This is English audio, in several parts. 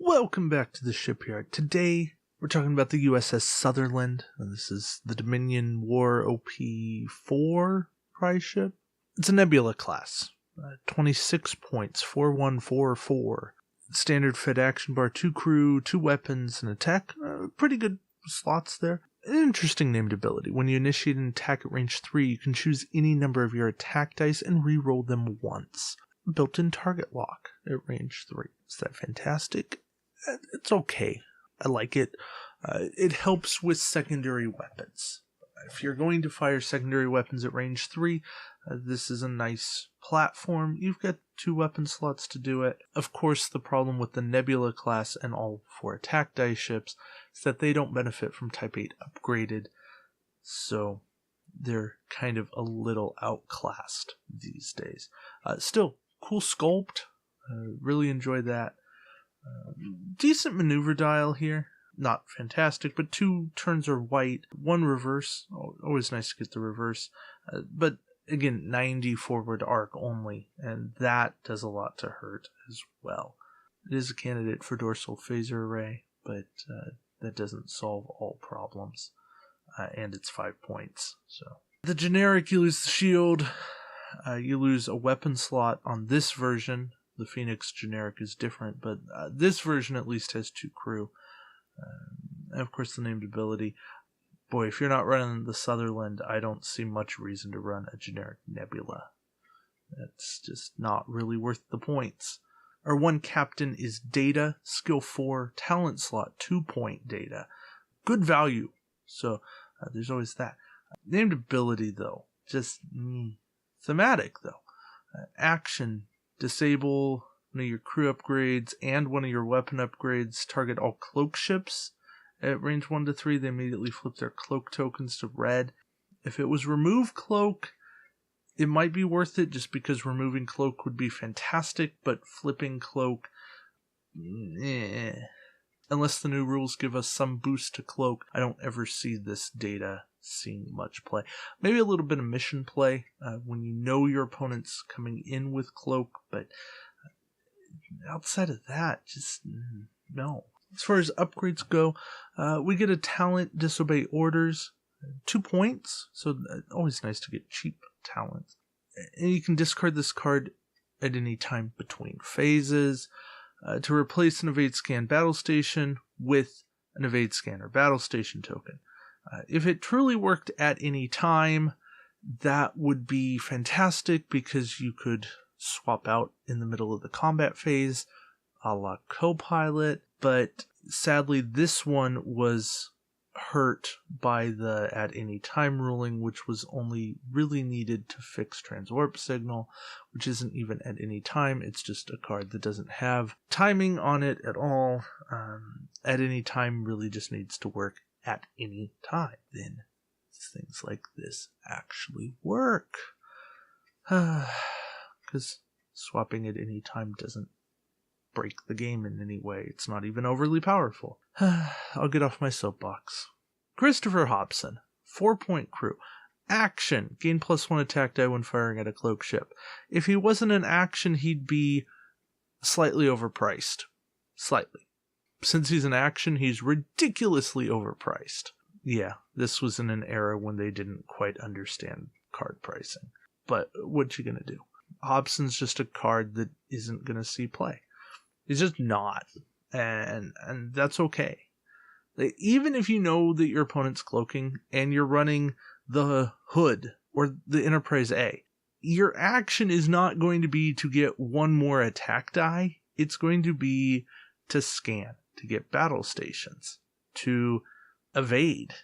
Welcome back to the shipyard. Today, we're talking about the USS Sutherland. And this is the Dominion War OP-4 prize ship. It's a Nebula class. 26 points, 4144. Standard fit action bar, 2 crew, 2 weapons, and attack. Pretty good slots there. An interesting named ability. When you initiate an attack at range 3, you can choose any number of your attack dice and re-roll them once. Built-in target lock at range 3. Is that fantastic? It's okay. I like it. It helps with secondary weapons. If you're going to fire secondary weapons at range 3, this is a nice platform. You've got 2 weapon slots to do it. Of course, the problem with the Nebula class and all 4 attack dice ships is that they don't benefit from Type 8 upgraded, so they're kind of a little outclassed these days. Still, cool sculpt. Really enjoy that. Decent maneuver dial here. Not fantastic, but 2 turns are white, 1 reverse. Always nice to get the reverse. But again, 90 forward arc only, and that does a lot to hurt as well. It is a candidate for dorsal phaser array, but that doesn't solve all problems. And it's 5 points. So the generic, you lose the shield. You lose a weapon slot on this version. The Phoenix generic is different, but this version at least has 2 crew. And of course, the named ability. Boy, if you're not running the Sutherland, I don't see much reason to run a generic Nebula. That's just not really worth the points. Our 1 captain is Data, skill 4, talent slot, 2-point Data. Good value, so there's always that. Named ability, though, just thematic, though. Action, disable one of your crew upgrades and one of your weapon upgrades. Target all cloak ships. At range 1 to 3, they immediately flip their cloak tokens to red. If it was remove cloak, it might be worth it just because removing cloak would be fantastic, but flipping cloak, unless the new rules give us some boost to cloak, I don't ever see this Data seeing much play. Maybe a little bit of mission play when you know your opponent's coming in with cloak, but outside of that, just no. As far as upgrades go, we get a talent, disobey orders, 2 points, so always nice to get cheap talents. And you can discard this card at any time between phases to replace an evade scan battle station with an evade scanner battle station token. If it truly worked at any time, that would be fantastic because you could swap out in the middle of the combat phase, a la Copilot, but sadly this one was hurt by the at any time ruling, which was only really needed to fix transwarp signal, which isn't even at any time. It's just a card that doesn't have timing on it at all. At any time really just needs to work at any time. Then things like this actually work. Because swapping at any time doesn't break the game in any way. It's not even overly powerful. I'll get off my soapbox. Christopher Hobson, 4-point crew. Action, gain +1 attack die when firing at a cloak ship. If he wasn't an action, he'd be slightly overpriced. Slightly. Since he's an action, he's ridiculously overpriced. Yeah, this was in an era when they didn't quite understand card pricing. But what you gonna do? Hobson's just a card that isn't gonna see play. He's just not. And that's okay. Even if you know that your opponent's cloaking and you're running the Hood or the Enterprise A, your action is not going to be to get 1 more attack die. It's going to be to scan, to get battle stations, to evade.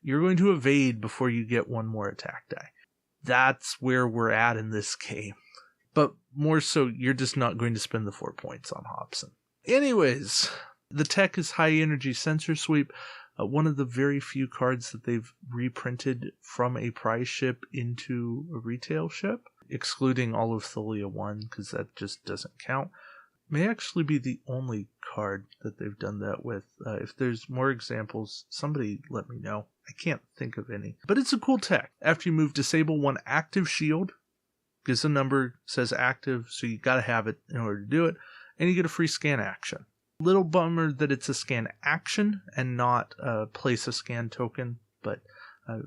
You're going to evade before you get 1 more attack die. That's where we're at in this game. But more so, you're just not going to spend the 4 points on Hobson. Anyways, the tech is high energy sensor sweep. One of the very few cards that they've reprinted from a prize ship into a retail ship, excluding all of Thalia 1, because that just doesn't count. May actually be the only card that they've done that with. If there's more examples, somebody let me know. I can't think of any. But it's a cool tech. After you move, disable 1 active shield. Gives a number, says active, so you gotta have it in order to do it. And you get a free scan action. Little bummer that it's a scan action and not a place a scan token, but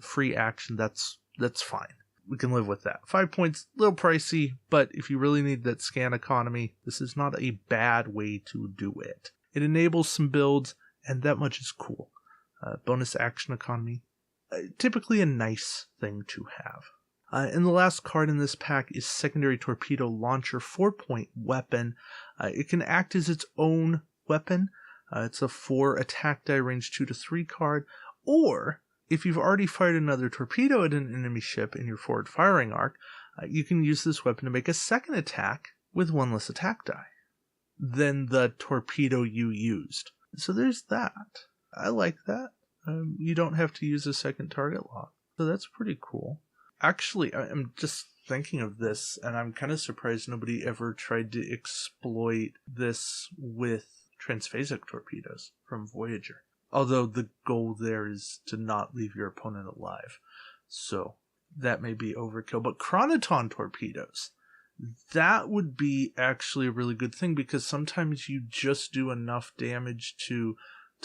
free action, that's fine. We can live with that. 5 points, a little pricey, but if you really need that scan economy, this is not a bad way to do it. It enables some builds, and that much is cool. Bonus action economy, typically a nice thing to have. And the last card in this pack is Secondary Torpedo Launcher, 4-point weapon. It can act as its own weapon. It's a 4 attack die range 2 to 3 card, or if you've already fired another torpedo at an enemy ship in your forward firing arc, you can use this weapon to make a second attack with 1 less attack die than the torpedo you used. So there's that. I like that. You don't have to use a second target lock, so that's pretty cool. Actually, I'm just thinking of this, and I'm kind of surprised nobody ever tried to exploit this with transphasic torpedoes from Voyager. Although the goal there is to not leave your opponent alive. So that may be overkill. But chronoton torpedoes, that would be actually a really good thing, because sometimes you just do enough damage to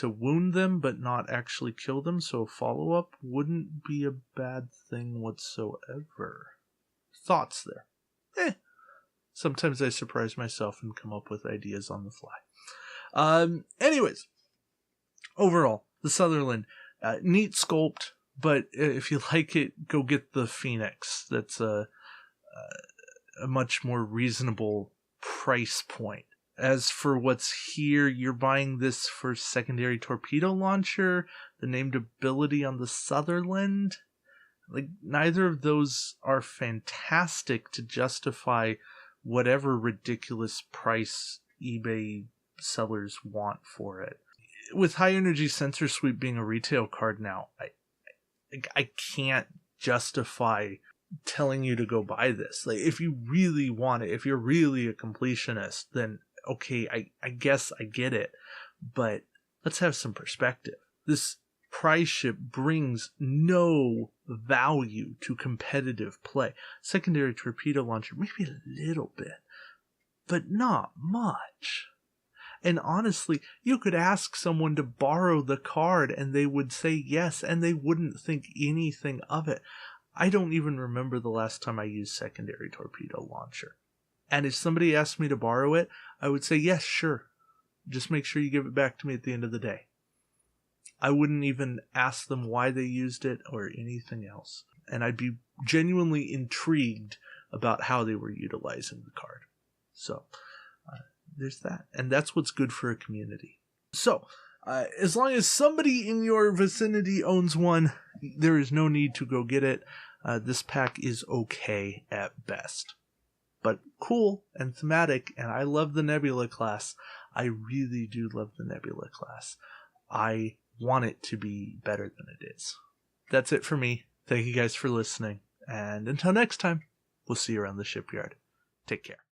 wound them but not actually kill them. So a follow-up wouldn't be a bad thing whatsoever. Thoughts there? Sometimes I surprise myself and come up with ideas on the fly. Anyways. Overall, the Sutherland, neat sculpt, but if you like it, go get the Phoenix. That's a much more reasonable price point. As for what's here, you're buying this for Secondary Torpedo Launcher, the named ability on the Sutherland. Like, neither of those are fantastic to justify whatever ridiculous price eBay sellers want for it. With high energy sensor sweep being a retail card now, I can't justify telling you to go buy this. Like, if you really want it, if you're really a completionist, then okay, I guess I get it. But let's have some perspective. This prize ship brings no value to competitive play. Secondary Torpedo Launcher, maybe a little bit, but not much. And honestly, you could ask someone to borrow the card and they would say yes, and they wouldn't think anything of it. I don't even remember the last time I used Secondary Torpedo Launcher. And if somebody asked me to borrow it, I would say, yes, sure. Just make sure you give it back to me at the end of the day. I wouldn't even ask them why they used it or anything else. And I'd be genuinely intrigued about how they were utilizing the card. So, there's that. And that's what's good for a community. So, as long as somebody in your vicinity owns one, there is no need to go get it. This pack is okay at best. But cool and thematic, and I love the Nebula class. I really do love the Nebula class. I want it to be better than it is. That's it for me. Thank you guys for listening. And until next time, we'll see you around the shipyard. Take care.